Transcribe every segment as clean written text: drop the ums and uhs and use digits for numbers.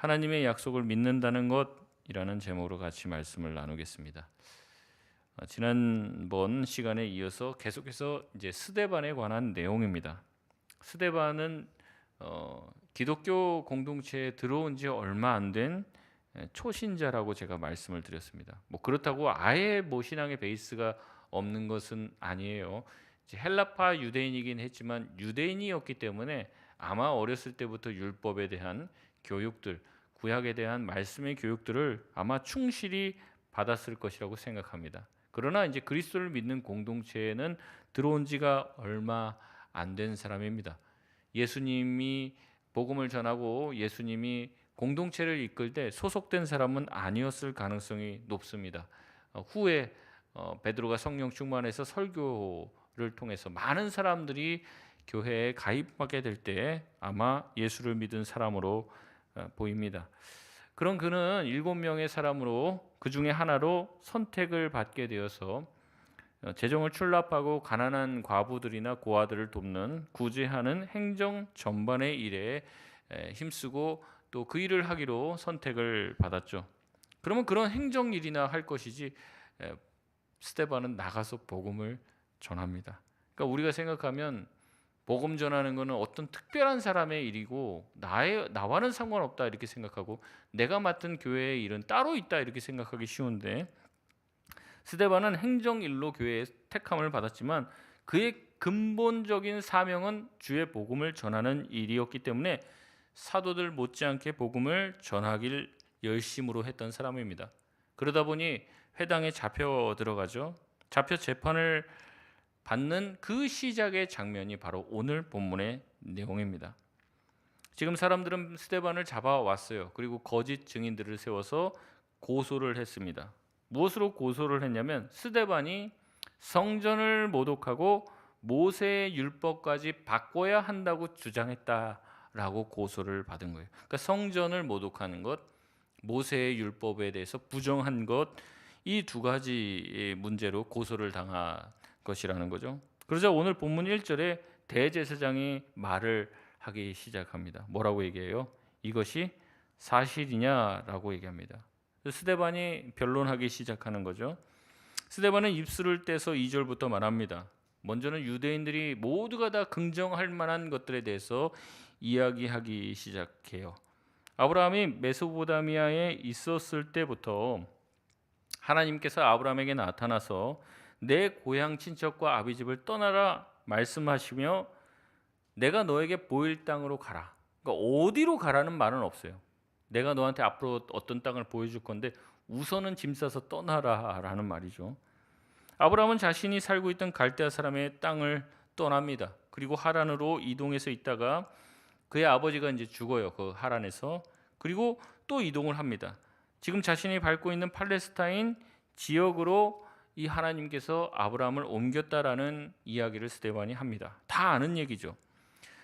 하나님의 약속을 믿는다는 것이라는 제목으로 같이 말씀을 나누겠습니다. 지난번 시간에 이어서 계속해서 이제 스데반에 관한 내용입니다. 스데반은 기독교 공동체에 들어온 지 얼마 안 된 초신자라고 제가 말씀을 드렸습니다. 그렇다고 아예 신앙의 베이스가 없는 것은 아니에요. 이제 헬라파 유대인이긴 했지만 유대인이었기 때문에 아마 어렸을 때부터 율법에 대한 교육들, 구약에 대한 말씀의 교육들을 아마 충실히 받았을 것이라고 생각합니다. 그러나 이제 그리스도를 믿는 공동체에는 들어온 지가 얼마 안 된 사람입니다. 예수님이 복음을 전하고 예수님이 공동체를 이끌 때 소속된 사람은 아니었을 가능성이 높습니다. 후에 베드로가 성령 충만해서 설교를 통해서 많은 사람들이 교회에 가입하게 될 때 아마 예수를 믿은 사람으로 보입니다. 그런 그는 7명의 사람으로 그 중에 하나로 선택을 받게 되어서 재정을 출납하고 가난한 과부들이나 고아들을 돕는 구제하는 행정 전반의 일에 힘쓰고 또 그 일을 하기로 선택을 받았죠. 그러면 그런 행정 일이나 할 것이지 스데반은 나가서 복음을 전합니다. 그러니까 우리가 생각하면 복음 전하는 것은 어떤 특별한 사람의 일이고 나와는 상관없다 이렇게 생각하고 내가 맡은 교회의 일은 따로 있다 이렇게 생각하기 쉬운데 스데반은 행정일로 교회에 택함을 받았지만 그의 근본적인 사명은 주의 복음을 전하는 일이었기 때문에 사도들 못지않게 복음을 전하길 열심으로 했던 사람입니다. 그러다 보니 회당에 잡혀 들어가죠. 잡혀 재판을 받는 그 시작의 장면이 바로 오늘 본문의 내용입니다. 지금 사람들은 스데반을 잡아왔어요. 그리고 거짓 증인들을 세워서 고소를 했습니다. 무엇으로 고소를 했냐면 스데반이 성전을 모독하고 모세의 율법까지 바꿔야 한다고 주장했다라고 고소를 받은 거예요. 그러니까 성전을 모독하는 것, 모세의 율법에 대해서 부정한 것, 이 두 가지 문제로 고소를 당한 것이라는 거죠. 그러자 오늘 본문 1절에 대제사장이 말을 하기 시작합니다. 뭐라고 얘기해요? 이것이 사실이냐라고 얘기합니다. 스데반이 변론하기 시작하는 거죠. 스데반은 입술을 떼서 2절부터 말합니다. 먼저는 유대인들이 모두가 다 긍정할 만한 것들에 대해서 이야기하기 시작해요. 아브라함이 메소포타미아에 있었을 때부터 하나님께서 아브라함에게 나타나서 내 고향 친척과 아비 집을 떠나라 말씀하시며 내가 너에게 보일 땅으로 가라. 그러니까 어디로 가라는 말은 없어요. 내가 너한테 앞으로 어떤 땅을 보여줄 건데 우선은 짐 싸서 떠나라라는 말이죠. 아브라함은 자신이 살고 있던 갈대아 사람의 땅을 떠납니다. 그리고 하란으로 이동해서 있다가 그의 아버지가 이제 죽어요. 그 하란에서. 그리고 또 이동을 합니다. 지금 자신이 밟고 있는 팔레스타인 지역으로 이 하나님께서 아브라함을 옮겼다라는 이야기를 스데반이 합니다. 다 아는 얘기죠.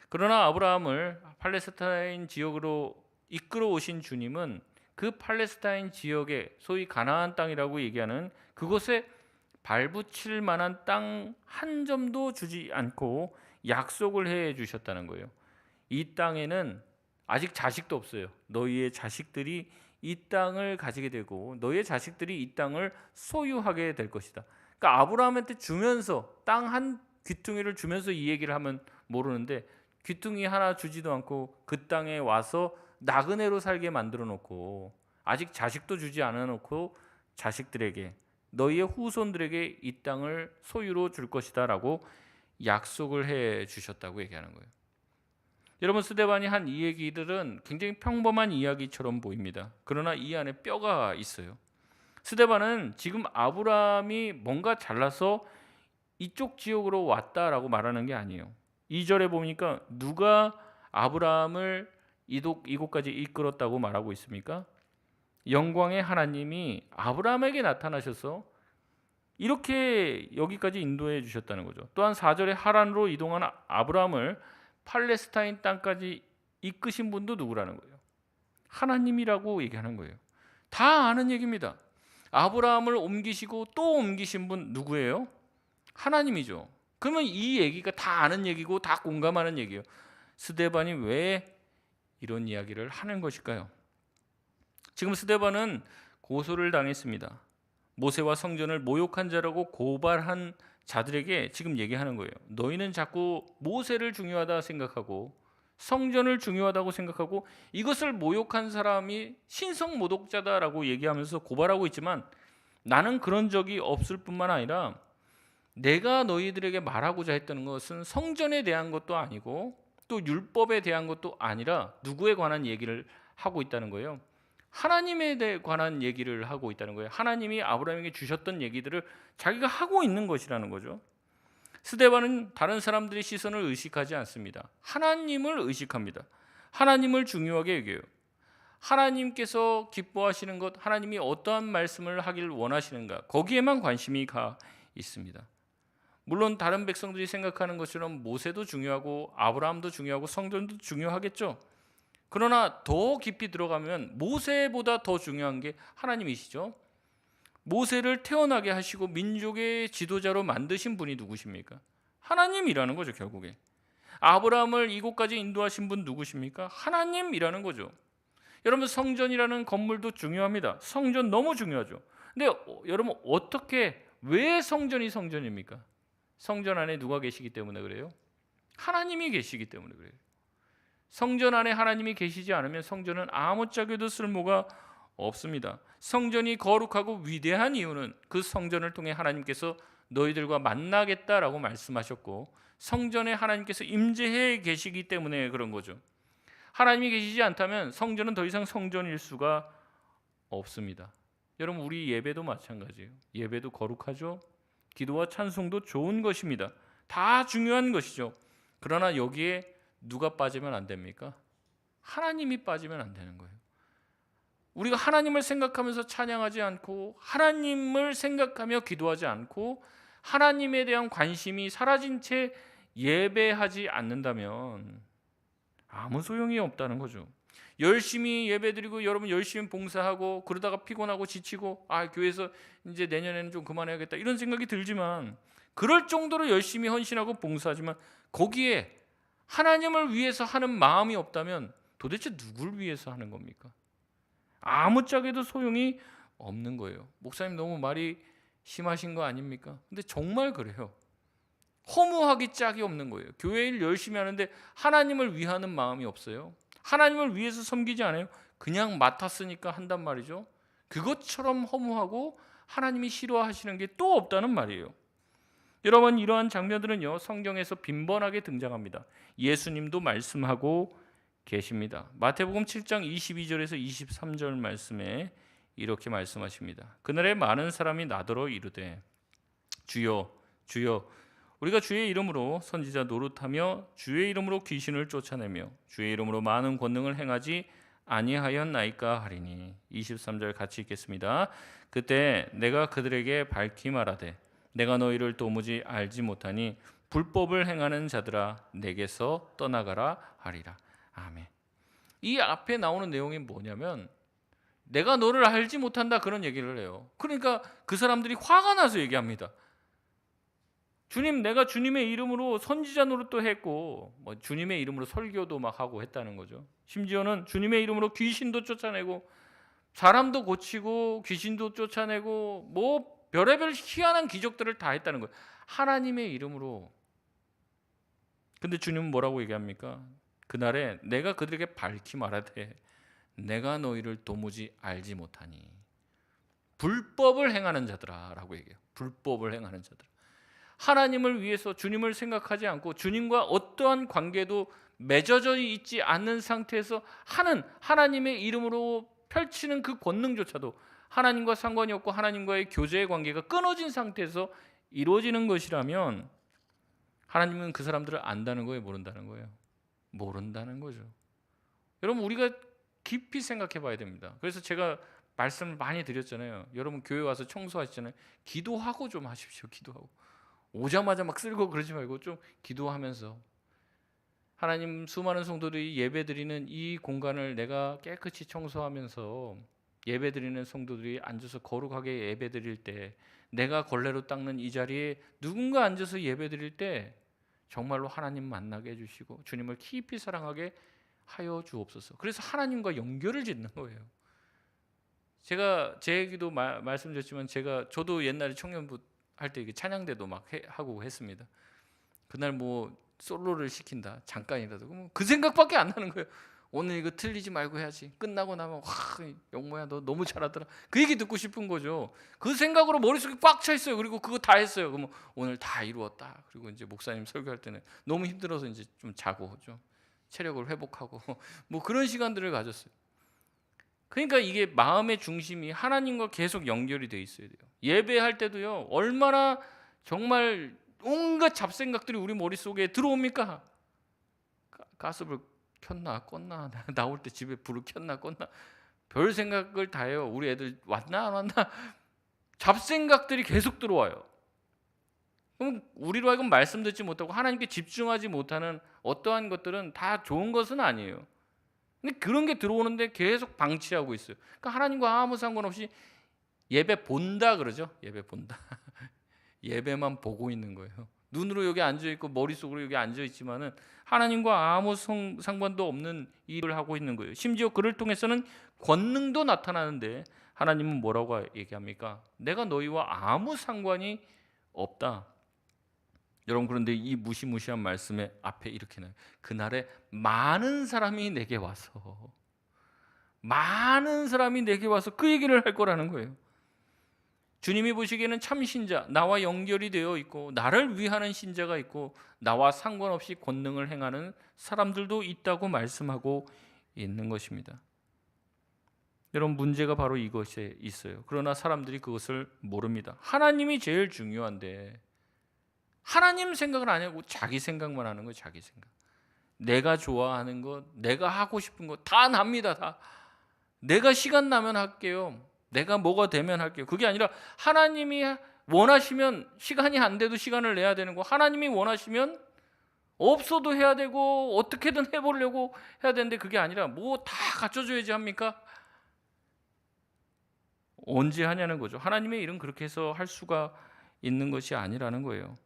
그러나 아브라함을 팔레스타인 지역으로 이끌어 오신 주님은 그 팔레스타인 지역에 소위 가나안 땅이라고 얘기하는 그곳에 발붙일 만한 땅 한 점도 주지 않고 약속을 해 주셨다는 거예요. 이 땅에는 아직 자식도 없어요. 너희의 자식들이 이 땅을 가지게 되고 너희의 자식들이 이 땅을 소유하게 될 것이다. 그러니까 아브라함한테 주면서 땅 한 귀퉁이를 주면서 이 얘기를 하면 모르는데 귀퉁이 하나 주지도 않고 그 땅에 와서 나그네로 살게 만들어 놓고 아직 자식도 주지 않아 놓고 자식들에게 너희의 후손들에게 이 땅을 소유로 줄 것이다라고 약속을 해 주셨다고 얘기하는 거예요. 여러분 스데반이 한 이 얘기들은 굉장히 평범한 이야기처럼 보입니다. 그러나 이 안에 뼈가 있어요. 스데반은 지금 아브라함이 뭔가 잘나서 이쪽 지역으로 왔다라고 말하는 게 아니에요. 2절에 보니까 누가 아브라함을 이곳까지 이끌었다고 말하고 있습니까? 영광의 하나님이 아브라함에게 나타나셔서 이렇게 여기까지 인도해 주셨다는 거죠. 또한 4절에 하란으로 이동한 아브라함을 팔레스타인 땅까지 이끄신 분도 누구라는 거예요? 하나님이라고 얘기하는 거예요. 다 아는 얘기입니다. 아브라함을 옮기시고 또 옮기신 분 누구예요? 하나님이죠. 그러면 이 얘기가 다 아는 얘기고 다 공감하는 얘기예요. 스데반이 왜 이런 이야기를 하는 것일까요? 지금 스데반은 고소를 당했습니다. 모세와 성전을 모욕한 자라고 고발한 자들에게 지금 얘기하는 거예요. 너희는 자꾸 모세를 중요하다 생각하고 성전을 중요하다고 생각하고 이것을 모욕한 사람이 신성 모독자다라고 얘기하면서 고발하고 있지만 나는 그런 적이 없을 뿐만 아니라 내가 너희들에게 말하고자 했던 것은 성전에 대한 것도 아니고 또 율법에 대한 것도 아니라 누구에 관한 얘기를 하고 있다는 거예요. 하나님에 대해 관한 얘기를 하고 있다는 거예요. 하나님이 아브라함에게 주셨던 얘기들을 자기가 하고 있는 것이라는 거죠. 스데반은 다른 사람들의 시선을 의식하지 않습니다. 하나님을 의식합니다. 하나님을 중요하게 여겨요. 하나님께서 기뻐하시는 것, 하나님이 어떠한 말씀을 하길 원하시는가, 거기에만 관심이 가 있습니다. 물론 다른 백성들이 생각하는 것처럼 모세도 중요하고 아브라함도 중요하고 성전도 중요하겠죠. 그러나 더 깊이 들어가면 모세보다 더 중요한 게 하나님이시죠. 모세를 태어나게 하시고 민족의 지도자로 만드신 분이 누구십니까? 하나님이라는 거죠, 결국에. 아브라함을 이곳까지 인도하신 분 누구십니까? 하나님이라는 거죠. 여러분, 성전이라는 건물도 중요합니다. 성전 너무 중요하죠. 근데 여러분, 왜 성전이 성전입니까? 성전 안에 누가 계시기 때문에 그래요? 하나님이 계시기 때문에 그래요. 성전 안에 하나님이 계시지 않으면 성전은 아무짝에도 쓸모가 없습니다. 성전이 거룩하고 위대한 이유는 그 성전을 통해 하나님께서 너희들과 만나겠다라고 말씀하셨고 성전에 하나님께서 임재해 계시기 때문에 그런 거죠. 하나님이 계시지 않다면 성전은 더 이상 성전일 수가 없습니다. 여러분, 우리 예배도 마찬가지예요. 예배도 거룩하죠. 기도와 찬송도 좋은 것입니다. 다 중요한 것이죠. 그러나 여기에 누가 빠지면 안 됩니까? 하나님이 빠지면 안 되는 거예요. 우리가 하나님을 생각하면서 찬양하지 않고 하나님을 생각하며 기도하지 않고 하나님에 대한 관심이 사라진 채 예배하지 않는다면 아무 소용이 없다는 거죠. 열심히 예배드리고 여러분 열심히 봉사하고 그러다가 피곤하고 지치고 교회에서 이제 내년에는 좀 그만해야겠다 이런 생각이 들지만 그럴 정도로 열심히 헌신하고 봉사하지만 거기에 하나님을 위해서 하는 마음이 없다면 도대체 누굴 위해서 하는 겁니까? 아무짝에도 소용이 없는 거예요. 목사님 너무 말이 심하신 거 아닙니까? 근데 정말 그래요. 허무하기 짝이 없는 거예요. 교회 일 열심히 하는데 하나님을 위하는 마음이 없어요. 하나님을 위해서 섬기지 않아요. 그냥 맡았으니까 한단 말이죠. 그것처럼 허무하고 하나님이 싫어하시는 게 또 없다는 말이에요. 여러분, 이러한 장면들은요 성경에서 빈번하게 등장합니다. 예수님도 말씀하고 계십니다. 마태복음 7장 22절에서 23절 말씀에 이렇게 말씀하십니다. 그날에 많은 사람이 나더러 이르되 주여 주여 우리가 주의 이름으로 선지자 노릇하며 주의 이름으로 귀신을 쫓아내며 주의 이름으로 많은 권능을 행하지 아니하였나이까 하리니. 23절 같이 읽겠습니다. 그때 내가 그들에게 밝히 말하되 내가 너희를 도무지 알지 못하니 불법을 행하는 자들아 내게서 떠나가라 하리라. 아멘. 이 앞에 나오는 내용이 뭐냐면 내가 너를 알지 못한다 그런 얘기를 해요. 그러니까 그 사람들이 화가 나서 얘기합니다. 주님, 내가 주님의 이름으로 선지자 노릇도 했고 주님의 이름으로 설교도 막 하고 했다는 거죠. 심지어는 주님의 이름으로 귀신도 쫓아내고 사람도 고치고 귀신도 쫓아내고 별의별 희한한 기적들을 다 했다는 거예요. 하나님의 이름으로. 근데 주님은 뭐라고 얘기합니까? 그날에 내가 그들에게 밝히 말하되 내가 너희를 도무지 알지 못하니 불법을 행하는 자들아 라고 얘기해요. 불법을 행하는 자들아. 하나님을 위해서 주님을 생각하지 않고 주님과 어떠한 관계도 맺어져 있지 않는 상태에서 하는 하나님의 이름으로 펼치는 그 권능조차도 하나님과 상관이 없고 하나님과의 교제의 관계가 끊어진 상태에서 이루어지는 것이라면 하나님은 그 사람들을 안다는 거예요? 모른다는 거예요? 모른다는 거죠. 여러분, 우리가 깊이 생각해 봐야 됩니다. 그래서 제가 말씀을 많이 드렸잖아요. 여러분 교회 와서 청소하시잖아요. 기도하고 좀 하십시오. 기도하고. 오자마자 막 쓸고 그러지 말고 좀 기도하면서 하나님, 수많은 성도들이 예배드리는 이 공간을 내가 깨끗이 청소하면서 예배드리는 성도들이 앉아서 거룩하게 예배드릴 때 내가 걸레로 닦는 이 자리에 누군가 앉아서 예배드릴 때 정말로 하나님 만나게 해주시고 주님을 깊이 사랑하게 하여 주옵소서. 그래서 하나님과 연결을 짓는 거예요. 제가 제 얘기도 말씀드렸지만 저도 옛날에 청년부 할 때 찬양대도 막 하고 했습니다. 그날 뭐 솔로를 시킨다 잠깐이라도 그럼 그 생각밖에 안 나는 거예요. 오늘 이거 틀리지 말고 해야지. 끝나고 나면 와 영모야 너 너무 잘하더라. 그 얘기 듣고 싶은 거죠. 그 생각으로 머릿속에 꽉 차 있어요. 그리고 그거 다 했어요. 그러면 오늘 다 이루었다. 그리고 이제 목사님 설교할 때는 너무 힘들어서 이제 좀 자고 좀 체력을 회복하고 뭐 그런 시간들을 가졌어요. 그러니까 이게 마음의 중심이 하나님과 계속 연결이 돼 있어야 돼요. 예배할 때도요. 얼마나 정말 온갖 잡생각들이 우리 머릿속에 들어옵니까? 가스불 켰나 껐나 나올 때 집에 불을 켰나 껐나 별 생각을 다 해요. 우리 애들 왔나 안 왔나 잡생각들이 계속 들어와요. 그럼 우리로 하여금 말씀 듣지 못하고 하나님께 집중하지 못하는 어떠한 것들은 다 좋은 것은 아니에요. 근데 그런 게 들어오는데 계속 방치하고 있어요. 그러니까 하나님과 아무 상관없이 예배 본다 그러죠. 예배 본다. 예배만 보고 있는 거예요. 눈으로 여기 앉아 있고 머릿속으로 여기 앉아 있지만은 하나님과 아무 상관도 없는 일을 하고 있는 거예요. 심지어 그를 통해서는 권능도 나타나는데 하나님은 뭐라고 얘기합니까? 내가 너희와 아무 상관이 없다. 여러분 그런데 이 무시무시한 말씀의 앞에 이렇게 나요. 그날에 많은 사람이 내게 와서 그 얘기를 할 거라는 거예요. 주님이 보시기에는 참 신자, 나와 연결이 되어 있고 나를 위하는 신자가 있고 나와 상관없이 권능을 행하는 사람들도 있다고 말씀하고 있는 것입니다. 여러분 문제가 바로 이것에 있어요. 그러나 사람들이 그것을 모릅니다. 하나님이 제일 중요한데 하나님 생각을 안 하고 자기 생각만 하는 거예요. 자기 생각. 내가 좋아하는 것, 내가 하고 싶은 것 다 납니다. 다. 내가 시간 나면 할게요. 내가 뭐가 되면 할게요. 그게 아니라 하나님이 원하시면 시간이 안 돼도 시간을 내야 되는 거. 하나님이 원하시면 없어도 해야 되고 어떻게든 해보려고 해야 되는데 그게 아니라 뭐 다 갖춰줘야지 합니까? 언제 하냐는 거죠. 하나님의 일은 그렇게 해서 할 수가 있는 것이 아니라는 거예요.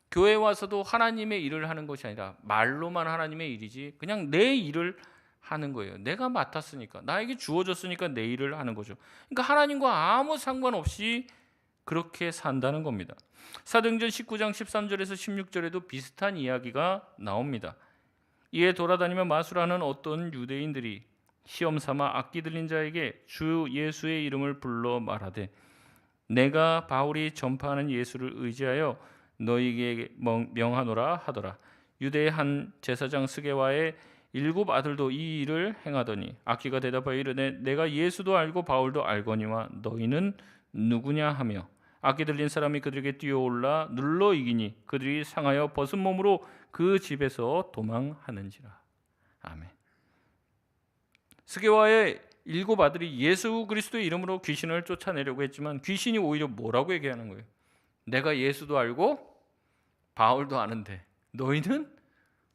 교회 와서도 하나님의 일을 하는 것이 아니라 말로만 하나님의 일이지 그냥 내 일을 하는 거예요. 내가 맡았으니까 나에게 주어졌으니까 내 일을 하는 거죠. 그러니까 하나님과 아무 상관없이 그렇게 산다는 겁니다. 사도행전 19장 13절에서 16절에도 비슷한 이야기가 나옵니다. 이에 돌아다니며 마술하는 어떤 유대인들이 시험 삼아 악기 들린 자에게 주 예수의 이름을 불러 말하되 내가 바울이 전파하는 예수를 의지하여 너희에게 명하노라 하더라. 유대의 한 제사장 스게와의 7 아들도 이 일을 행하더니 악기가 대답하여 이르되 내가 예수도 알고 바울도 알거니와 너희는 누구냐 하며 악기 들린 사람이 그들에게 뛰어올라 눌러 이기니 그들이 상하여 벗은 몸으로 그 집에서 도망하는지라. 아멘. 스게와의 7 아들이 예수 그리스도의 이름으로 귀신을 쫓아내려고 했지만 귀신이 오히려 뭐라고 얘기하는 거예요? 내가 예수도 알고 바울도 아는데 너희는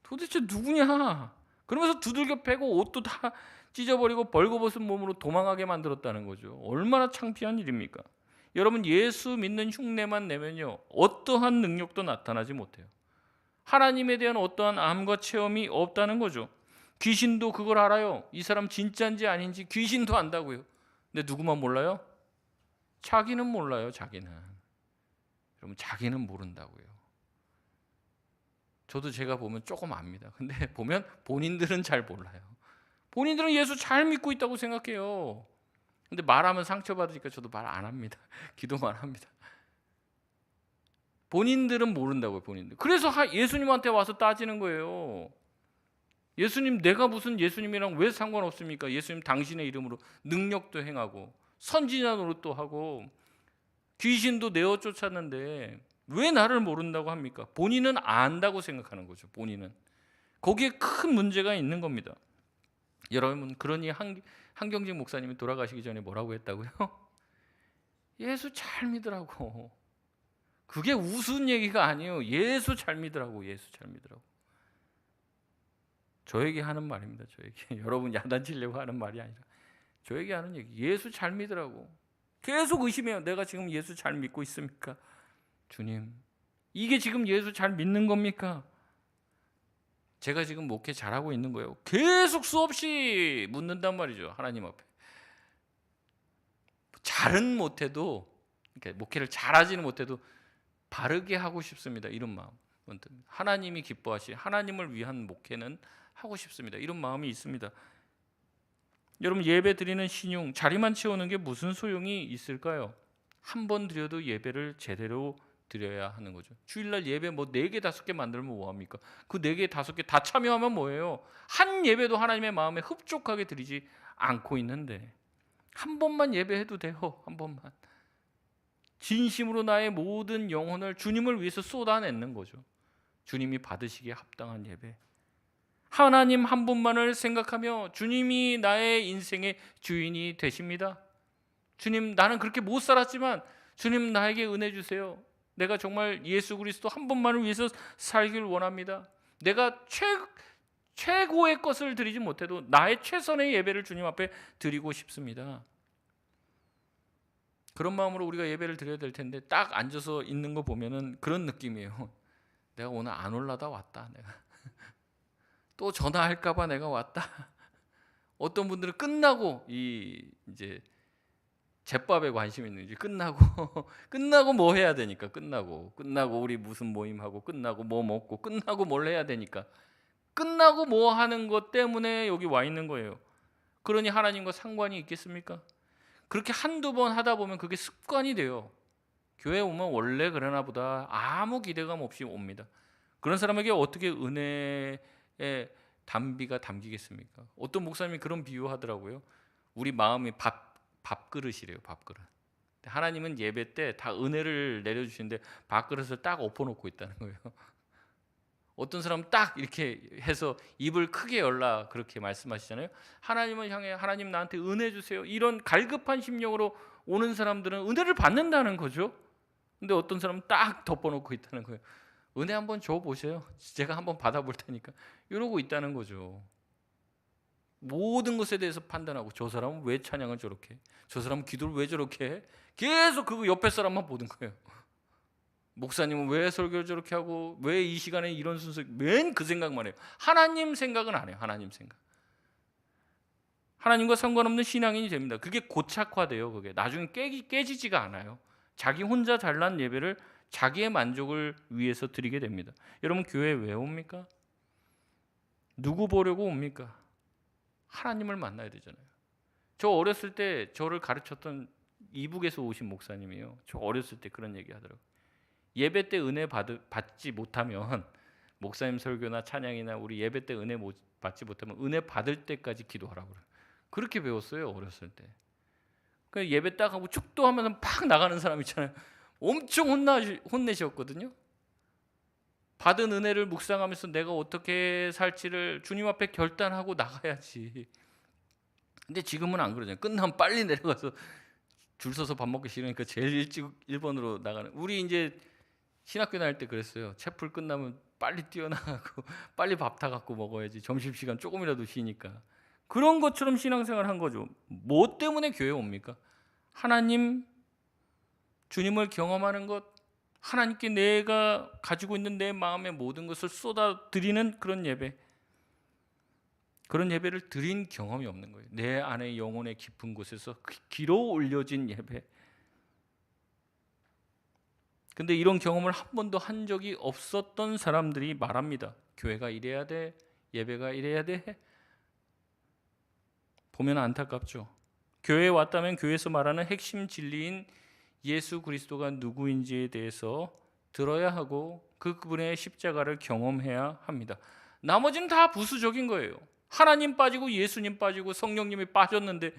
도대체 누구냐? 그러면서 두들겨 패고 옷도 다 찢어버리고 벌거벗은 몸으로 도망하게 만들었다는 거죠. 얼마나 창피한 일입니까? 여러분 예수 믿는 흉내만 내면요 어떠한 능력도 나타나지 못해요. 하나님에 대한 어떠한 암과 체험이 없다는 거죠. 귀신도 그걸 알아요. 이 사람 진짜인지 아닌지 귀신도 안다고요. 근데 누구만 몰라요? 자기는 몰라요. 자기는. 여러분 자기는 모른다고요. 저도 제가 보면 조금 압니다. 근데 보면 본인들은 잘 몰라요. 본인들은 예수 잘 믿고 있다고 생각해요. 근데 말하면 상처받으니까 저도 말 안 합니다. 기도만 합니다. 본인들은 모른다고요. 본인들. 그래서 예수님한테 와서 따지는 거예요. 예수님 내가 무슨 예수님이랑 왜 상관없습니까? 예수님 당신의 이름으로 능력도 행하고 선지자 노릇도 하고 귀신도 내어 쫓았는데 왜 나를 모른다고 합니까? 본인은 안다고 생각하는 거죠. 본인은. 거기에 큰 문제가 있는 겁니다. 여러분 그러니 한경직 목사님이 돌아가시기 전에 뭐라고 했다고요? 예수 잘 믿으라고. 그게 우스운 얘기가 아니에요. 예수 잘 믿으라고. 예수 잘 믿으라고. 저에게 하는 말입니다. 저에게. 여러분 야단치려고 하는 말이 아니라 저에게 하는 얘기. 예수 잘 믿으라고. 계속 의심해요. 내가 지금 예수 잘 믿고 있습니까? 주님, 이게 지금 예수 잘 믿는 겁니까? 제가 지금 목회 잘하고 있는 거예요. 계속 수없이 묻는단 말이죠. 하나님 앞에. 잘은 못해도, 그러니까 목회를 잘하지는 못해도 바르게 하고 싶습니다. 이런 마음. 하나님이 기뻐하시, 하나님을 위한 목회는 하고 싶습니다. 이런 마음이 있습니다. 여러분, 예배 드리는 신용, 자리만 채우는 게 무슨 소용이 있을까요? 한 번 드려도 예배를 제대로 드려야 하는 거죠. 주일날 예배 뭐 4개 5개 만들면 뭐합니까? 그 4개 5개 다 참여하면 뭐예요? 한 예배도 하나님의 마음에 흡족하게 드리지 않고 있는데, 한 번만 예배해도 돼요. 한 번만 진심으로 나의 모든 영혼을 주님을 위해서 쏟아내는 거죠. 주님이 받으시기에 합당한 예배, 하나님 한 분만을 생각하며 주님이 나의 인생의 주인이 되십니다. 주님, 나는 그렇게 못 살았지만 주님 나에게 은혜 주세요. 내가 정말 예수 그리스도 한 분만을 위해서 살길 원합니다. 내가 최고의 것을 드리지 못해도 나의 최선의 예배를 주님 앞에 드리고 싶습니다. 그런 마음으로 우리가 예배를 드려야 될 텐데, 딱 앉아서 있는 거 보면은 그런 느낌이에요. 내가 오늘 안 올라다 왔다. 내가 또 전화할까봐 내가 왔다. 어떤 분들은 끝나고 이제 제밥에 관심 있는지 끝나고 뭐 해야 되니까, 끝나고 우리 무슨 모임하고, 끝나고 뭐 먹고, 끝나고 뭘 해야 되니까, 끝나고 뭐 하는 것 때문에 여기 와 있는 거예요. 그러니 하나님과 상관이 있겠습니까? 그렇게 한두 번 하다 보면 그게 습관이 돼요. 교회 오면 원래 그러나 보다 아무 기대감 없이 옵니다. 그런 사람에게 어떻게 은혜의 담비가 담기겠습니까? 어떤 목사님이 그런 비유하더라고요. 우리 마음이 밥그릇이래요. 밥그릇. 하나님은 예배 때 다 은혜를 내려주시는데 밥그릇을 딱 엎어놓고 있다는 거예요. 어떤 사람은 딱 이렇게 해서 입을 크게 열라 그렇게 말씀하시잖아요. 하나님을 향해 하나님 나한테 은혜 주세요, 이런 갈급한 심령으로 오는 사람들은 은혜를 받는다는 거죠. 근데 어떤 사람은 딱 덮어놓고 있다는 거예요. 은혜 한번 줘보세요, 제가 한번 받아볼 테니까, 이러고 있다는 거죠. 모든 것에 대해서 판단하고, 저 사람은 왜 찬양을 저렇게 해? 저 사람은 기도를 왜 저렇게 해? 계속 그거 옆에 사람만 보는 거예요. 목사님은 왜 설교를 저렇게 하고, 왜 이 시간에 이런 순서, 맨 그 생각만 해요. 하나님 생각은 안 해요. 하나님 생각. 하나님과 상관없는 신앙인이 됩니다. 그게 고착화돼요. 그게 나중에 깨지지가 않아요. 자기 혼자 잘난 예배를 자기의 만족을 위해서 드리게 됩니다. 여러분, 교회 왜 옵니까? 누구 보려고 옵니까? 하나님을 만나야 되잖아요. 저 어렸을 때 저를 가르쳤던 이북에서 오신 목사님이에요. 저 어렸을 때 그런 얘기 하더라고요. 예배 때 은혜 받지 못하면, 목사님 설교나 찬양이나 우리 예배 때 은혜 받지 못하면 은혜 받을 때까지 기도하라고 그래요. 그렇게 배웠어요, 어렸을 때. 그러니까 예배 딱 하고 축도하면서 팍 나가는 사람 있잖아요. 엄청 혼내셨거든요. 받은 은혜를 묵상하면서 내가 어떻게 살지를 주님 앞에 결단하고 나가야지. 근데 지금은 안 그러잖아요. 끝나면 빨리 내려가서 줄 서서 밥 먹기 싫으니까 제일 일찍 1번으로 나가는. 우리 이제 신학교 다닐 때 그랬어요. 채플 끝나면 빨리 뛰어나가고 빨리 밥 타갖고 먹어야지, 점심시간 조금이라도 쉬니까. 그런 것처럼 신앙생활 한 거죠. 뭐 때문에 교회 옵니까? 하나님, 주님을 경험하는 것, 하나님께 내가 가지고 있는 내 마음의 모든 것을 쏟아드리는 그런 예배. 그런 예배를 드린 경험이 없는 거예요. 내 안의 영혼의 깊은 곳에서 기로 올려진 예배. 근데 이런 경험을 한 번도 한 적이 없었던 사람들이 말합니다. 교회가 이래야 돼, 예배가 이래야 돼. 보면 안타깝죠. 교회에 왔다면 교회에서 말하는 핵심 진리인 예수 그리스도가 누구인지에 대해서 들어야 하고, 그분의 십자가를 경험해야 합니다. 나머지는 다 부수적인 거예요. 하나님 빠지고 예수님 빠지고 성령님이 빠졌는데,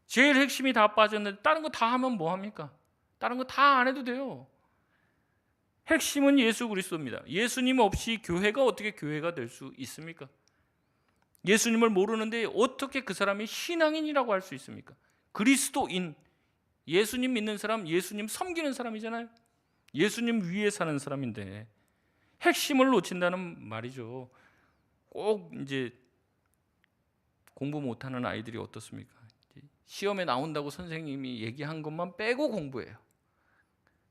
제일 핵심이 다 빠졌는데 다른 거 다 하면 뭐합니까? 다른 거 다 안 해도 돼요. 핵심은 예수 그리스도입니다. 예수님 없이 교회가 어떻게 교회가 될 수 있습니까? 예수님을 모르는데 어떻게 그 사람이 신앙인이라고 할 수 있습니까? 그리스도인, 예수님 믿는 사람, 예수님 섬기는 사람이잖아요. 예수님 위에 사는 사람인데 핵심을 놓친다는 말이죠. 꼭 이제 공부 못하는 아이들이 어떻습니까? 시험에 나온다고 선생님이 얘기한 것만 빼고 공부해요.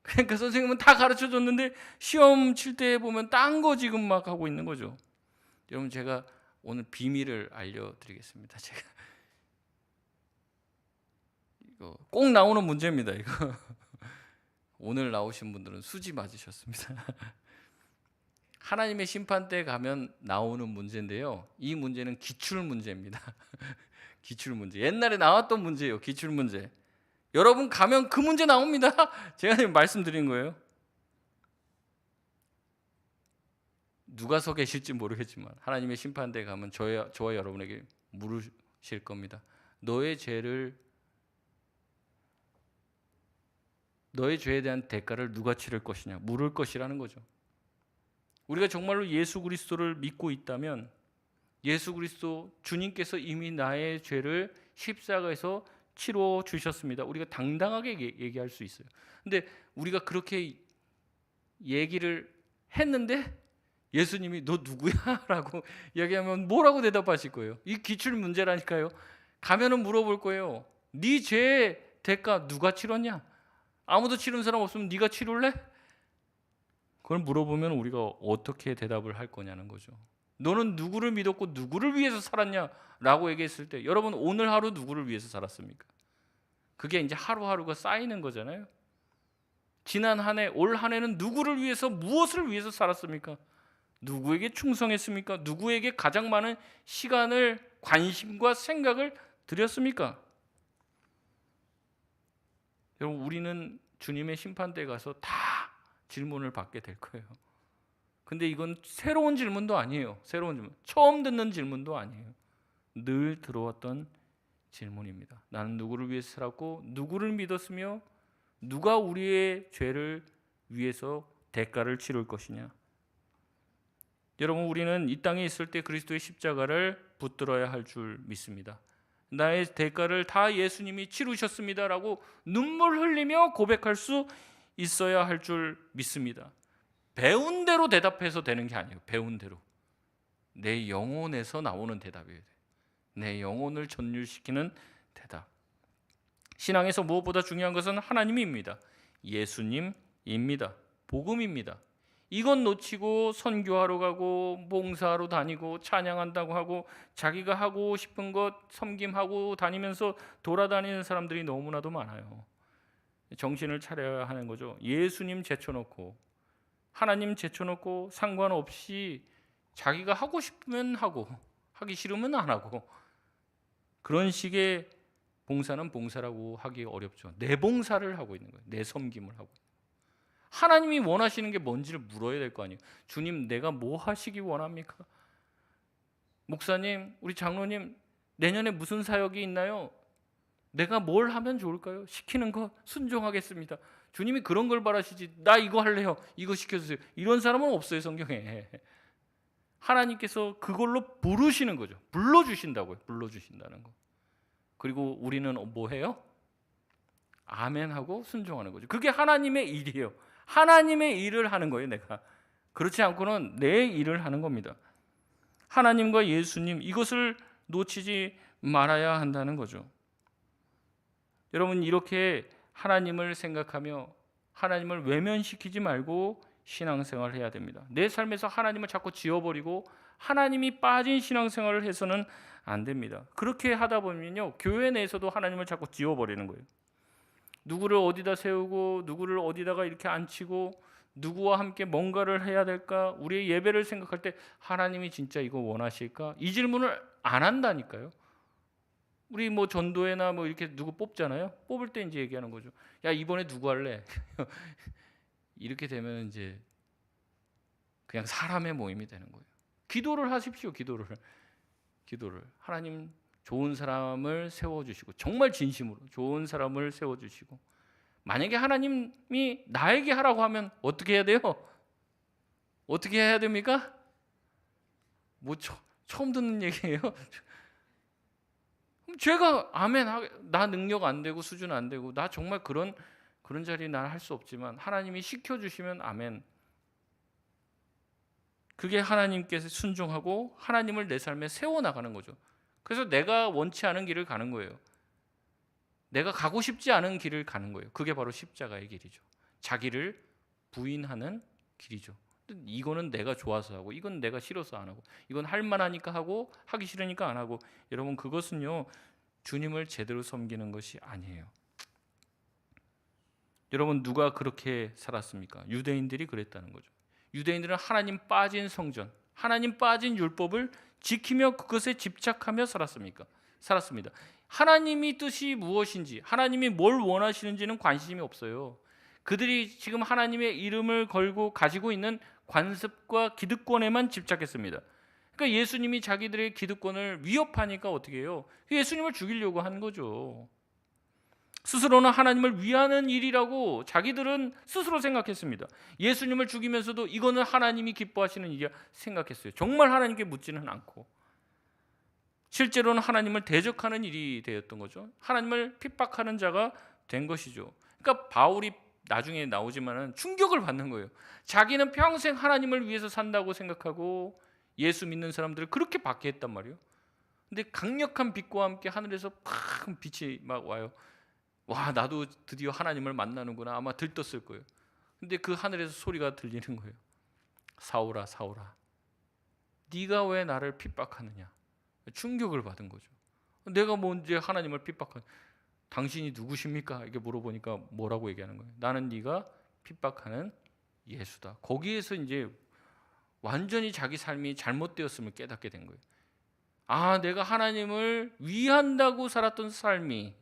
그러니까 선생님은 다 가르쳐줬는데 시험 칠 때 보면 딴 거 지금 막 하고 있는 거죠. 여러분, 제가 오늘 비밀을 알려드리겠습니다. 제가 이거 꼭 나오는 문제입니다. 이거 오늘 나오신 분들은 수지 맞으셨습니다. 하나님의 심판대 가면 나오는 문제인데요. 이 문제는 기출 문제입니다. 기출 문제. 옛날에 나왔던 문제예요. 기출 문제. 여러분 가면 그 문제 나옵니다. 제가 지금 말씀드린 거예요. 누가 서 계실지 모르겠지만 하나님의 심판대에 가면 저와 여러분에게 물으실 겁니다. 너의 죄에 대한 대가를 누가 치를 것이냐 물을 것이라는 거죠. 우리가 정말로 예수 그리스도를 믿고 있다면 예수 그리스도 주님께서 이미 나의 죄를 십자가에서 치러 주셨습니다. 우리가 당당하게 얘기할 수 있어요. 근데 우리가 그렇게 얘기를 했는데 예수님이 너 누구야? 라고 이야기하면 뭐라고 대답하실 거예요? 이 기출 문제라니까요. 가면은 물어볼 거예요. 네 죄의 대가 누가 치렀냐? 아무도 치른 사람 없으면 네가 치룰래? 그걸 물어보면 우리가 어떻게 대답을 할 거냐는 거죠. 너는 누구를 믿었고 누구를 위해서 살았냐? 라고 얘기했을 때 여러분 오늘 하루 누구를 위해서 살았습니까? 그게 이제 하루하루가 쌓이는 거잖아요. 지난 한 해, 올 한 해는 누구를 위해서 무엇을 위해서 살았습니까? 누구에게 충성했습니까? 누구에게 가장 많은 시간을 관심과 생각을 드렸습니까? 여러분 우리는 주님의 심판대에 가서 다 질문을 받게 될 거예요. 근데 이건 새로운 질문도 아니에요. 새로운 질문. 처음 듣는 질문도 아니에요. 늘 들어왔던 질문입니다. 나는 누구를 위해서 살았고 누구를 믿었으며 누가 우리의 죄를 위해서 대가를 치를 것이냐. 여러분 우리는 이 땅에 있을 때 그리스도의 십자가를 붙들어야 할 줄 믿습니다. 나의 대가를 다 예수님이 치르셨습니다라고 눈물 흘리며 고백할 수 있어야 할 줄 믿습니다. 배운 대로 대답해서 되는 게 아니에요. 배운 대로. 내 영혼에서 나오는 대답이에요. 내 영혼을 전율시키는 대답. 신앙에서 무엇보다 중요한 것은 하나님입니다. 예수님입니다. 복음입니다. 이건 놓치고 선교하러 가고 봉사하러 다니고 찬양한다고 하고 자기가 하고 싶은 것 섬김하고 다니면서 돌아다니는 사람들이 너무나도 많아요. 정신을 차려야 하는 거죠. 예수님 제쳐놓고 하나님 제쳐놓고 상관없이 자기가 하고 싶으면 하고 하기 싫으면 안 하고 그런 식의 봉사는 봉사라고 하기 어렵죠. 내 봉사를 하고 있는 거예요. 내 섬김을 하고. 하나님이 원하시는 게 뭔지를 물어야 될 거 아니에요. 주님 내가 뭐 하시기 원합니까? 목사님, 우리 장로님 내년에 무슨 사역이 있나요? 내가 뭘 하면 좋을까요? 시키는 거 순종하겠습니다. 주님이 그런 걸 바라시지 나 이거 할래요. 이거 시켜주세요. 이런 사람은 없어요 성경에. 하나님께서 그걸로 부르시는 거죠. 불러주신다고요. 불러주신다는 거. 그리고 우리는 뭐 해요? 아멘 하고 순종하는 거죠. 그게 하나님의 일이에요. 하나님의 일을 하는 거예요 내가. 그렇지 않고는 내 일을 하는 겁니다. 하나님과 예수님 이것을 놓치지 말아야 한다는 거죠. 여러분 이렇게 하나님을 생각하며 하나님을 외면시키지 말고 신앙생활을 해야 됩니다. 내 삶에서 하나님을 자꾸 지워버리고 하나님이 빠진 신앙생활을 해서는 안 됩니다. 그렇게 하다 보면요 교회 내에서도 하나님을 자꾸 지워버리는 거예요. 누구를 어디다 세우고 누구를 어디다가 이렇게 앉히고 누구와 함께 뭔가를 해야 될까? 우리의 예배를 생각할 때 하나님이 진짜 이거 원하실까? 이 질문을 안 한다니까요. 우리 뭐 전도회나 뭐 이렇게 누구 뽑잖아요. 뽑을 때 이제 얘기하는 거죠. 야 이번에 누구 할래? 이렇게 되면 이제 그냥 사람의 모임이 되는 거예요. 기도를 하십시오. 기도를 하나님 좋은 사람을 세워주시고 정말 진심으로 좋은 사람을 세워주시고 만약에 하나님이 나에게 하라고 하면 어떻게 해야 돼요? 어떻게 해야 됩니까? 뭐 처음 듣는 얘기예요. 제가 아멘 나 능력 안 되고 수준 안 되고 나 정말 그런 자리 난 할 수 없지만 하나님이 시켜주시면 아멘. 그게 하나님께서 순종하고 하나님을 내 삶에 세워나가는 거죠. 그래서 내가 원치 않은 길을 가는 거예요. 내가 가고 싶지 않은 길을 가는 거예요. 그게 바로 십자가의 길이죠. 자기를 부인하는 길이죠. 이거는 내가 좋아서 하고 이건 내가 싫어서 안 하고 이건 할 만하니까 하고 하기 싫으니까 안 하고 여러분 그것은요 주님을 제대로 섬기는 것이 아니에요. 여러분 누가 그렇게 살았습니까? 유대인들이 그랬다는 거죠. 유대인들은 하나님 빠진 성전, 하나님 빠진 율법을 지키며 그것에 집착하며 살았습니다. 하나님이 뜻이 무엇인지, 하나님이 뭘 원하시는지는 관심이 없어요. 그들이 지금 하나님의 이름을 걸고 가지고 있는 관습과 기득권에만 집착했습니다. 그러니까 예수님이 자기들의 기득권을 위협하니까 어떻게 해요? 예수님을 죽이려고 하는 거죠. 스스로는 하나님을 위하는 일이라고 자기들은 스스로 생각했습니다. 예수님을 죽이면서도 이거는 하나님이 기뻐하시는 일이야 생각했어요. 정말 하나님께 묻지는 않고 실제로는 하나님을 대적하는 일이 되었던 거죠. 하나님을 핍박하는 자가 된 것이죠. 그러니까 바울이 나중에 나오지만은 충격을 받는 거예요. 자기는 평생 하나님을 위해서 산다고 생각하고 예수 믿는 사람들을 그렇게 받게 했단 말이에요. 근데 강력한 빛과 함께 하늘에서 큰 빛이 막 와요. 와, 나도 드디어 하나님을 만나는구나. 아마 들떴을 거예요. 근데 그 하늘에서 소리가 들리는 거예요. 사울아, 사울아, 네가 왜 나를 핍박하느냐. 충격을 받은 거죠. 내가 뭔지 하나님을 핍박한, 당신이 누구십니까? 이렇게 물어보니까 뭐라고 얘기하는 거예요? 나는 네가 핍박하는 예수다. 거기에서 이제 완전히 자기 삶이 잘못되었음을 깨닫게 된 거예요. 아, 내가 하나님을 위한다고 살았던 삶이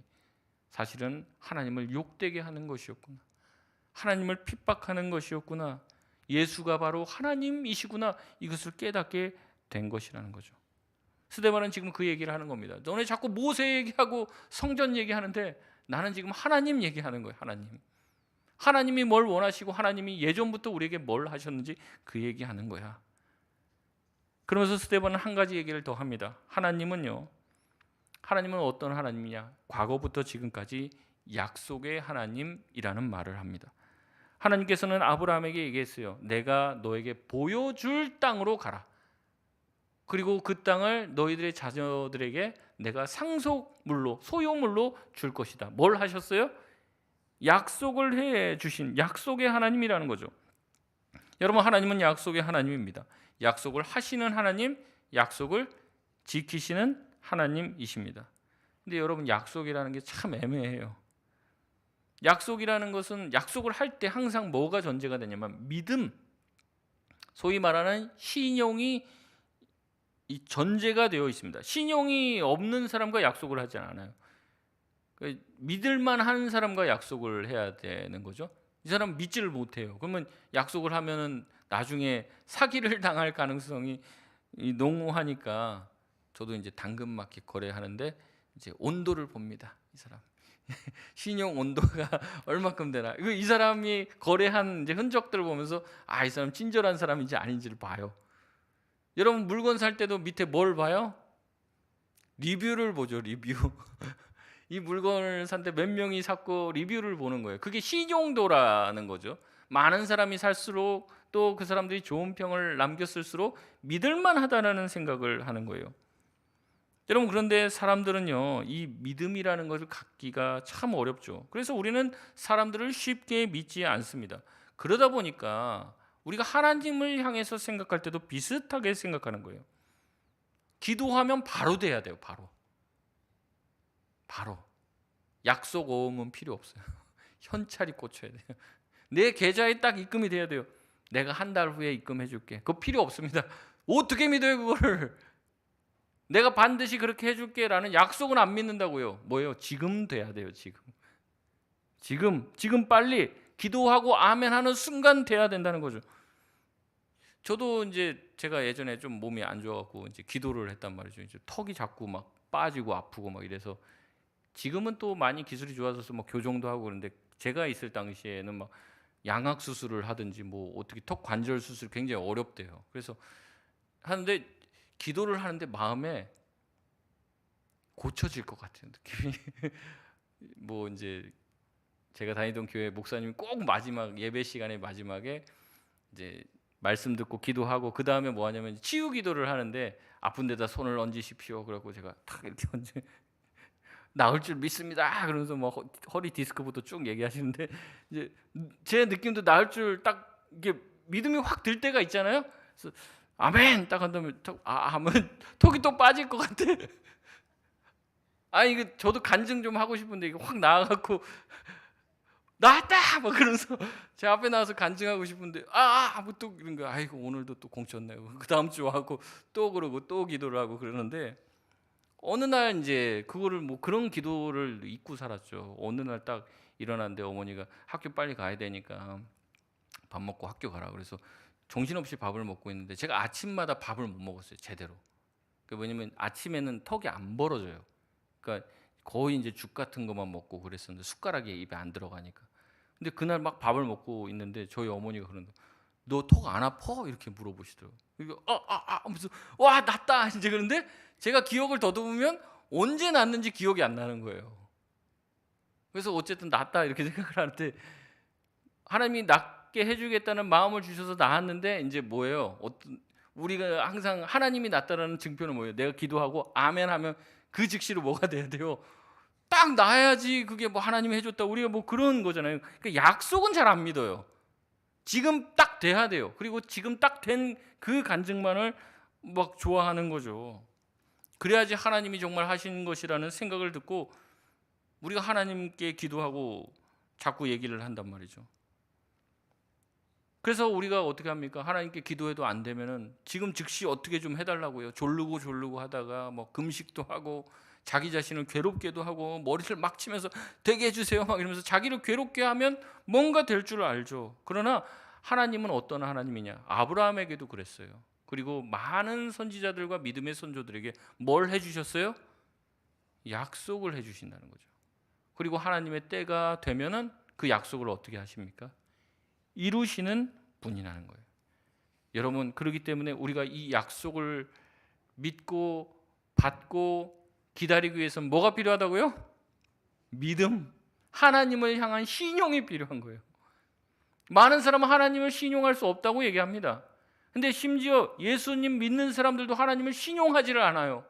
사실은 하나님을 욕되게 하는 것이었구나. 하나님을 핍박하는 것이었구나. 예수가 바로 하나님이시구나. 이것을 깨닫게 된 것이라는 거죠. 스데반은 지금 그 얘기를 하는 겁니다. 너네 자꾸 모세 얘기하고 성전 얘기하는데 나는 지금 하나님 얘기하는 거예요. 하나님이 뭘 원하시고 하나님이 예전부터 우리에게 뭘 하셨는지 그 얘기하는 거야. 그러면서 스데반은 한 가지 얘기를 더 합니다. 하나님은 어떤 하나님이냐? 과거부터 지금까지 약속의 하나님이라는 말을 합니다. 하나님께서는 아브라함에게 얘기했어요. 내가 너에게 보여줄 땅으로 가라. 그리고 그 땅을 너희들의 자녀들에게 내가 상속물로, 소유물로 줄 것이다. 뭘 하셨어요? 약속을 해 주신 약속의 하나님이라는 거죠. 여러분, 하나님은 약속의 하나님입니다. 약속을 하시는 하나님, 약속을 지키시는 하나님이십니다. 근데 여러분, 약속이라는 게 참 애매해요. 약속이라는 것은 약속을 할 때 항상 뭐가 전제가 되냐면 믿음, 소위 말하는 신용이 이 전제가 되어 있습니다. 신용이 없는 사람과 약속을 하지 않아요. 믿을만 하는 사람과 약속을 해야 되는 거죠. 이 사람 믿지를 못해요. 그러면 약속을 하면은 나중에 사기를 당할 가능성이 농후하니까 저도 이제 당근마켓 거래하는데 이제 온도를 봅니다. 이 사람 신용 온도가 얼마큼 되나. 이 사람이 거래한 이제 흔적들을 보면서 이 사람 친절한 사람인지 아닌지를 봐요. 여러분, 물건 살 때도 밑에 뭘 봐요? 리뷰를 보죠. 리뷰. 이 물건을 산 때 몇 명이 샀고 리뷰를 보는 거예요. 그게 신용도라는 거죠. 많은 사람이 살수록 또 그 사람들이 좋은 평을 남겼을수록 믿을만하다는 생각을 하는 거예요. 여러분, 그런데 사람들은요, 이 믿음이라는 것을 갖기가 참 어렵죠. 그래서 우리는 사람들을 쉽게 믿지 않습니다. 그러다 보니까 우리가 하나님을 향해서 생각할 때도 비슷하게 생각하는 거예요. 기도하면 바로 돼야 돼요. 바로. 약속 어음은 필요 없어요. 현찰이 꽂혀야 돼요. 내 계좌에 딱 입금이 돼야 돼요. 내가 한 달 후에 입금해 줄게. 그거 필요 없습니다. 어떻게 믿어요, 그거를? 내가 반드시 그렇게 해줄게 라는 약속은 안 믿는다고요. 뭐예요? 지금 돼야 돼요. 지금 빨리 기도하고 아멘 하는 순간 돼야 된다는 거죠. 저도 이제 제가 예전에 좀 몸이 안 좋아갖고 이제 기도를 했단 말이죠. 이제 턱이 자꾸 막 빠지고 아프고 막 이래서, 지금은 또 많이 기술이 좋아져서 뭐 교정도 하고 그런데 제가 있을 당시에는 막 양악 수술을 하든지 뭐 어떻게 턱 관절 수술 굉장히 어렵대요. 그래서 하는데 기도를 하는데 마음에 고쳐질 것 같은 느낌이 뭐 이제 제가 다니던 교회 목사님이 꼭 마지막 예배 시간에 마지막에 이제 말씀 듣고 기도하고 그 다음에 뭐 하냐면 치유 기도를 하는데 아픈 데다 손을 얹으십시오. 그래갖고 제가 탁 이렇게 얹어 나을 줄 믿습니다. 그러면서 뭐 허리 디스크부터 쭉 얘기하시는데 이제 제 느낌도 나을 줄 딱 이게 믿음이 확 들 때가 있잖아요. 그래서 아멘 딱 한 다음에 하면 턱이 또 빠질 것 같아. 이거 저도 간증 좀 하고 싶은데 이거 확 나와갖고 나왔다 막 그러면서 제 앞에 나와서 간증하고 싶은데 뭐또 그런 거 아이고 오늘도 또 공쳤네요. 그 다음 주 하고 또 그러고 또 기도를 하고 그러는데 어느 날 이제 그거를 뭐 그런 기도를 잊고 살았죠. 어느 날 딱 일어났는데 어머니가 학교 빨리 가야 되니까 밥 먹고 학교 가라 그래서 정신없이 밥을 먹고 있는데 제가 아침마다 밥을 못 먹었어요 제대로. 왜냐면 아침에는 턱이 안 벌어져요. 그러니까 거의 이제 죽 같은 것만 먹고 그랬었는데 숟가락이 입에 안 들어가니까. 근데 그날 막 밥을 먹고 있는데 저희 어머니가 그러는 너 턱 안 아파? 이렇게 물어보시더라고요. 이거 무슨 와 낫다 이제 그런데 제가 기억을 더듬으면 언제 낫는지 기억이 안 나는 거예요. 그래서 어쨌든 낫다 이렇게 생각을 하는데 하나님이 낫게 해주겠다는 마음을 주셔서 나았는데 이제 뭐예요? 우리가 항상 하나님이 낫다라는 증표는 뭐예요? 내가 기도하고 아멘 하면 그 즉시로 뭐가 돼야 돼요? 딱 나야지 그게 뭐 하나님이 해줬다 우리가 뭐 그런 거잖아요. 그러니까 약속은 잘 안 믿어요. 지금 딱 돼야 돼요. 그리고 지금 딱 된 그 간증만을 막 좋아하는 거죠. 그래야지 하나님이 정말 하신 것이라는 생각을 듣고 우리가 하나님께 기도하고 자꾸 얘기를 한단 말이죠. 그래서 우리가 어떻게 합니까? 하나님께 기도해도 안 되면은 지금 즉시 어떻게 좀 해달라고요. 졸르고 하다가 뭐 금식도 하고 자기 자신을 괴롭게도 하고 머리를 막 치면서 되게 해주세요 막 이러면서 자기를 괴롭게 하면 뭔가 될 줄 알죠. 그러나 하나님은 어떤 하나님이냐? 아브라함에게도 그랬어요. 그리고 많은 선지자들과 믿음의 선조들에게 뭘 해주셨어요? 약속을 해주신다는 거죠. 그리고 하나님의 때가 되면은 그 약속을 어떻게 하십니까? 이루시는 분이라는 거예요. 여러분 그렇기 때문에 우리가 이 약속을 믿고 받고 기다리기 위해서는 뭐가 필요하다고요? 믿음, 하나님을 향한 신용이 필요한 거예요. 많은 사람은 하나님을 신용할 수 없다고 얘기합니다. 근데 심지어 예수님 믿는 사람들도 하나님을 신용하지를 않아요.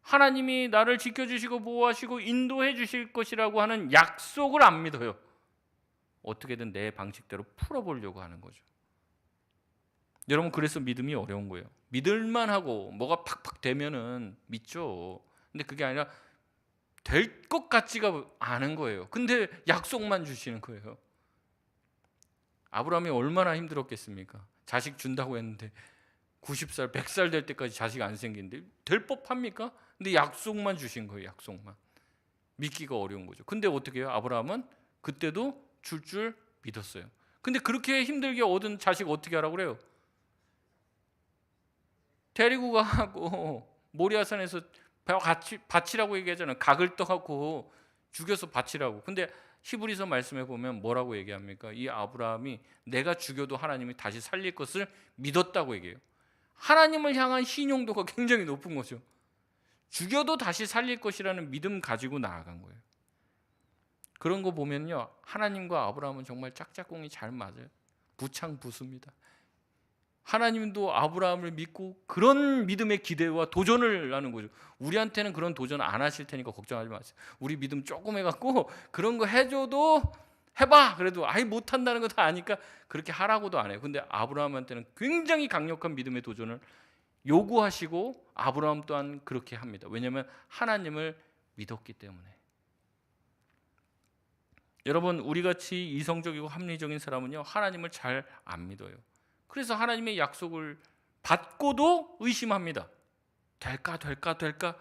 하나님이 나를 지켜주시고 보호하시고 인도해 주실 것이라고 하는 약속을 안 믿어요. 어떻게든 내 방식대로 풀어보려고 하는 거죠. 여러분 그래서 믿음이 어려운 거예요. 믿을만 하고 뭐가 팍팍 되면은 믿죠. 근데 그게 아니라 될 것 같지가 않은 거예요. 근데 약속만 주시는 거예요. 아브라함이 얼마나 힘들었겠습니까? 자식 준다고 했는데 90살, 100살 될 때까지 자식 안 생기는데 될 법합니까? 근데 약속만 주신 거예요. 약속만. 믿기가 어려운 거죠. 근데 어떻게 해요? 아브라함은 그때도 줄 믿었어요. 근데 그렇게 힘들게 얻은 자식 어떻게 하라고 그래요? 데리고 가고 모리아산에서 같이 바치라고 얘기하잖아요. 각을 떠갖고 죽여서 바치라고. 근데 히브리서 말씀에 보면 뭐라고 얘기합니까? 이 아브라함이 내가 죽여도 하나님이 다시 살릴 것을 믿었다고 얘기해요. 하나님을 향한 신용도가 굉장히 높은 거죠. 죽여도 다시 살릴 것이라는 믿음 가지고 나아간 거예요. 그런 거 보면요, 하나님과 아브라함은 정말 짝짝꿍이 잘 맞아요. 부창부수입니다. 하나님도 아브라함을 믿고 그런 믿음의 기대와 도전을 하는 거죠. 우리한테는 그런 도전 안 하실 테니까 걱정하지 마세요. 우리 믿음 조금 해갖고 그런 거 해줘도 해봐. 그래도 아예 못한다는 거 다 아니까 그렇게 하라고도 안 해요. 근데 아브라함한테는 굉장히 강력한 믿음의 도전을 요구하시고 아브라함 또한 그렇게 합니다. 왜냐하면 하나님을 믿었기 때문에. 여러분 우리같이 이성적이고 합리적인 사람은요 하나님을 잘 안 믿어요. 그래서 하나님의 약속을 받고도 의심합니다. 될까?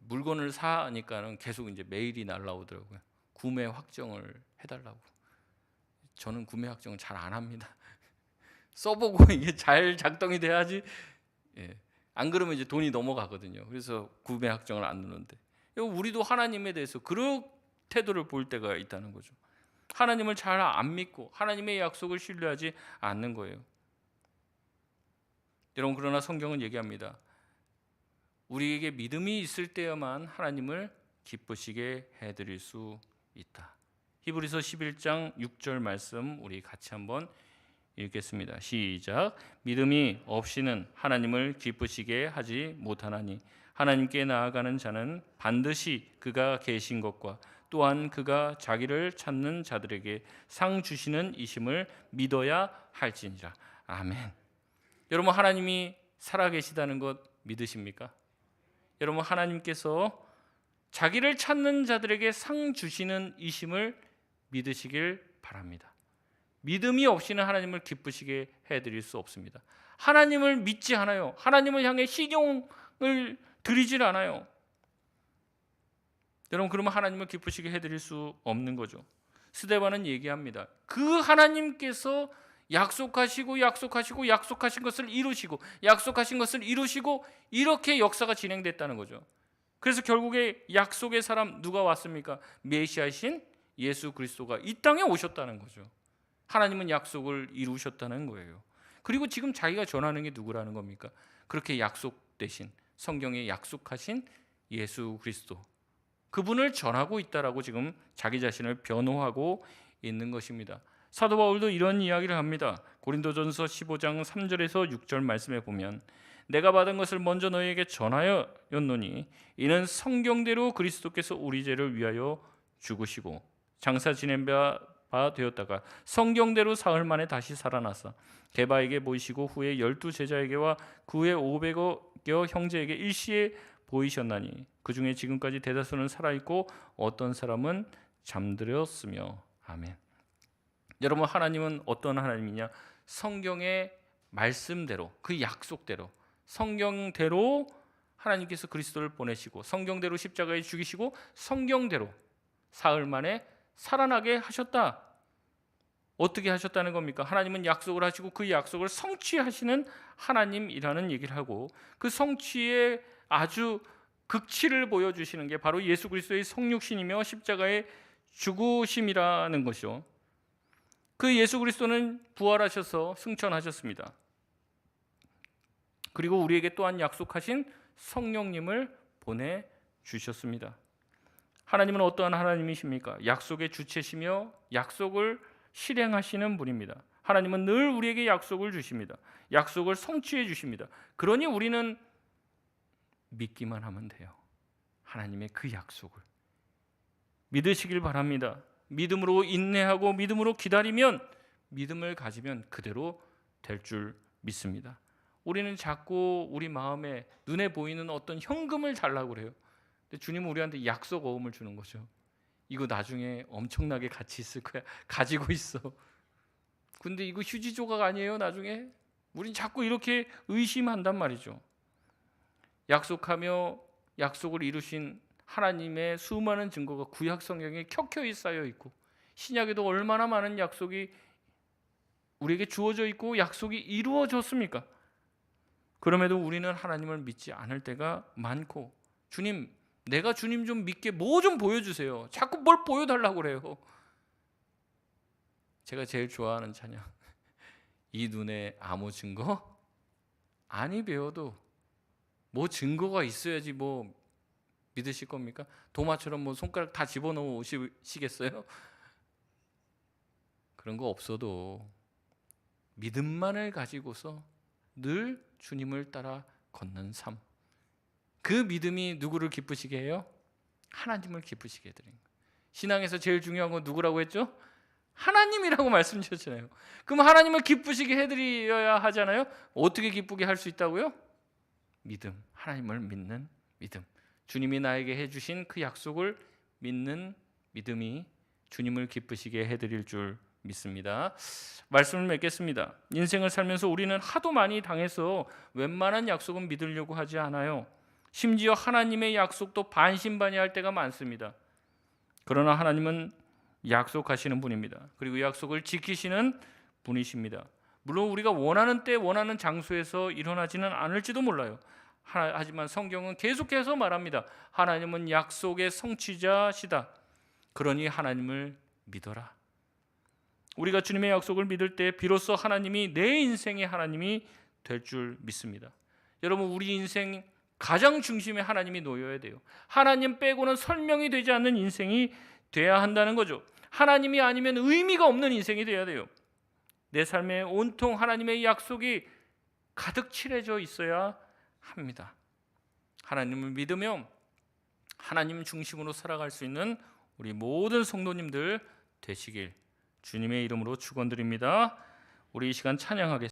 물건을 사니까는 계속 이제 메일이 날라오더라고요. 구매 확정을 해달라고. 저는 구매 확정을 잘 안 합니다. 써보고 이게 잘 작동이 돼야지. 예. 안 그러면 이제 돈이 넘어가거든요. 그래서 구매 확정을 안 누르는데 우리도 하나님에 대해서 그런 태도를 볼 때가 있다는 거죠. 하나님을 잘 안 믿고 하나님의 약속을 신뢰하지 않는 거예요. 여러분 그러나 성경은 얘기합니다. 우리에게 믿음이 있을 때야만 하나님을 기쁘시게 해드릴 수 있다. 히브리서 11장 6절 말씀 우리 같이 한번 읽겠습니다. 시작. 믿음이 없이는 하나님을 기쁘시게 하지 못하나니 하나님께 나아가는 자는 반드시 그가 계신 것과 또한 그가 자기를 찾는 자들에게 상 주시는 이심을 믿어야 할지니라. 아멘. 여러분 하나님이 살아계시다는 것 믿으십니까? 여러분 하나님께서 자기를 찾는 자들에게 상 주시는 이심을 믿으시길 바랍니다. 믿음이 없이는 하나님을 기쁘시게 해드릴 수 없습니다. 하나님을 믿지 않아요. 하나님을 향해 신용을 드리질 않아요. 여러분, 그러면 하나님을 기쁘시게 해드릴 수 없는 거죠. 스데반은 얘기합니다. 그 하나님께서 약속하신 것을 이루시고 약속하신 것을 이루시고 이렇게 역사가 진행됐다는 거죠. 그래서 결국에 약속의 사람 누가 왔습니까? 메시아이신 예수 그리스도가 이 땅에 오셨다는 거죠. 하나님은 약속을 이루셨다는 거예요. 그리고 지금 자기가 전하는 게 누구라는 겁니까? 그렇게 약속되신, 성경에 약속하신 예수 그리스도, 그분을 전하고 있다라고 지금 자기 자신을 변호하고 있는 것입니다. 사도 바울도 이런 이야기를 합니다. 고린도전서 15장 3절에서 6절 말씀에 보면 내가 받은 것을 먼저 너희에게 전하였노니 이는 성경대로 그리스도께서 우리 죄를 위하여 죽으시고 장사 지낸 바 되었다가 성경대로 사흘 만에 다시 살아나사 게바에게 보이시고 후에 12 제자에게와 그 후에 500여 형제에게 일시에 보이셨나니 그 중에 지금까지 대다수는 살아있고 어떤 사람은 잠들었으며. 아멘. 여러분, 하나님은 어떤 하나님이냐? 성경의 말씀대로, 그 약속대로, 성경대로 하나님께서 그리스도를 보내시고 성경대로 십자가에 죽이시고 성경대로 사흘 만에 살아나게 하셨다. 어떻게 하셨다는 겁니까? 하나님은 약속을 하시고 그 약속을 성취하시는 하나님이라는 얘기를 하고 그 성취의 아주 극치를 보여주시는 게 바로 예수 그리스도의 성육신이며 십자가의 죽으심이라는 것이요. 그 예수 그리스도는 부활하셔서 승천하셨습니다. 그리고 우리에게 또한 약속하신 성령님을 보내주셨습니다. 하나님은 어떠한 하나님이십니까? 약속의 주체시며 약속을 실행하시는 분입니다. 하나님은 늘 우리에게 약속을 주십니다. 약속을 성취해 주십니다. 그러니 우리는 믿기만 하면 돼요. 하나님의 그 약속을 믿으시길 바랍니다. 믿음으로 인내하고 믿음으로 기다리면, 믿음을 가지면 그대로 될 줄 믿습니다. 우리는 자꾸 우리 마음에 눈에 보이는 어떤 현금을 달라고 그래요. 근데 주님은 우리한테 약속 어음을 주는 거죠. 이거 나중에 엄청나게 가치 있을 거야. 가지고 있어. 근데 이거 휴지 조각 아니에요, 나중에? 우린 자꾸 이렇게 의심한단 말이죠. 약속하며 약속을 이루신 하나님의 수많은 증거가 구약 성경에 켜켜이 쌓여 있고 신약에도 얼마나 많은 약속이 우리에게 주어져 있고 약속이 이루어졌습니까? 그럼에도 우리는 하나님을 믿지 않을 때가 많고, 주님, 내가 주님 좀 믿게 뭐 좀 보여주세요. 자꾸 뭘 보여달라고 그래요. 제가 제일 좋아하는 찬양, 이 눈에 아무 증거? 아니 배워도 뭐 증거가 있어야지 뭐 믿으실 겁니까? 도마처럼 뭐 손가락 다 집어넣으시겠어요? 그런 거 없어도 믿음만을 가지고서 늘 주님을 따라 걷는 삶, 그 믿음이 누구를 기쁘시게 해요? 하나님을 기쁘시게 해드리는 거예요. 신앙에서 제일 중요한 건 누구라고 했죠? 하나님이라고 말씀 주셨잖아요. 그럼 하나님을 기쁘시게 해드려야 하잖아요. 어떻게 기쁘게 할 수 있다고요? 믿음, 하나님을 믿는 믿음, 주님이 나에게 해주신 그 약속을 믿는 믿음이 주님을 기쁘시게 해드릴 줄 믿습니다. 말씀을 맺겠습니다. 인생을 살면서 우리는 하도 많이 당해서 웬만한 약속은 믿으려고 하지 않아요. 심지어 하나님의 약속도 반신반의할 때가 많습니다. 그러나 하나님은 약속하시는 분입니다. 그리고 약속을 지키시는 분이십니다. 물론 우리가 원하는 때 원하는 장소에서 일어나지는 않을지도 몰라요. 하지만 성경은 계속해서 말합니다. 하나님은 약속의 성취자시다. 그러니 하나님을 믿어라. 우리가 주님의 약속을 믿을 때 비로소 하나님이 내 인생의 하나님이 될 줄 믿습니다. 여러분, 우리 인생 가장 중심에 하나님이 놓여야 돼요. 하나님 빼고는 설명이 되지 않는 인생이 돼야 한다는 거죠. 하나님이 아니면 의미가 없는 인생이 돼야 돼요. 내 삶에 온통 하나님의 약속이 가득 칠해져 있어야 합니다. 하나님을 믿으며 하나님 중심으로 살아갈 수 있는 우리 모든 성도님들 되시길 주님의 이름으로 축원드립니다. 우리 이 시간 찬양하겠습니다.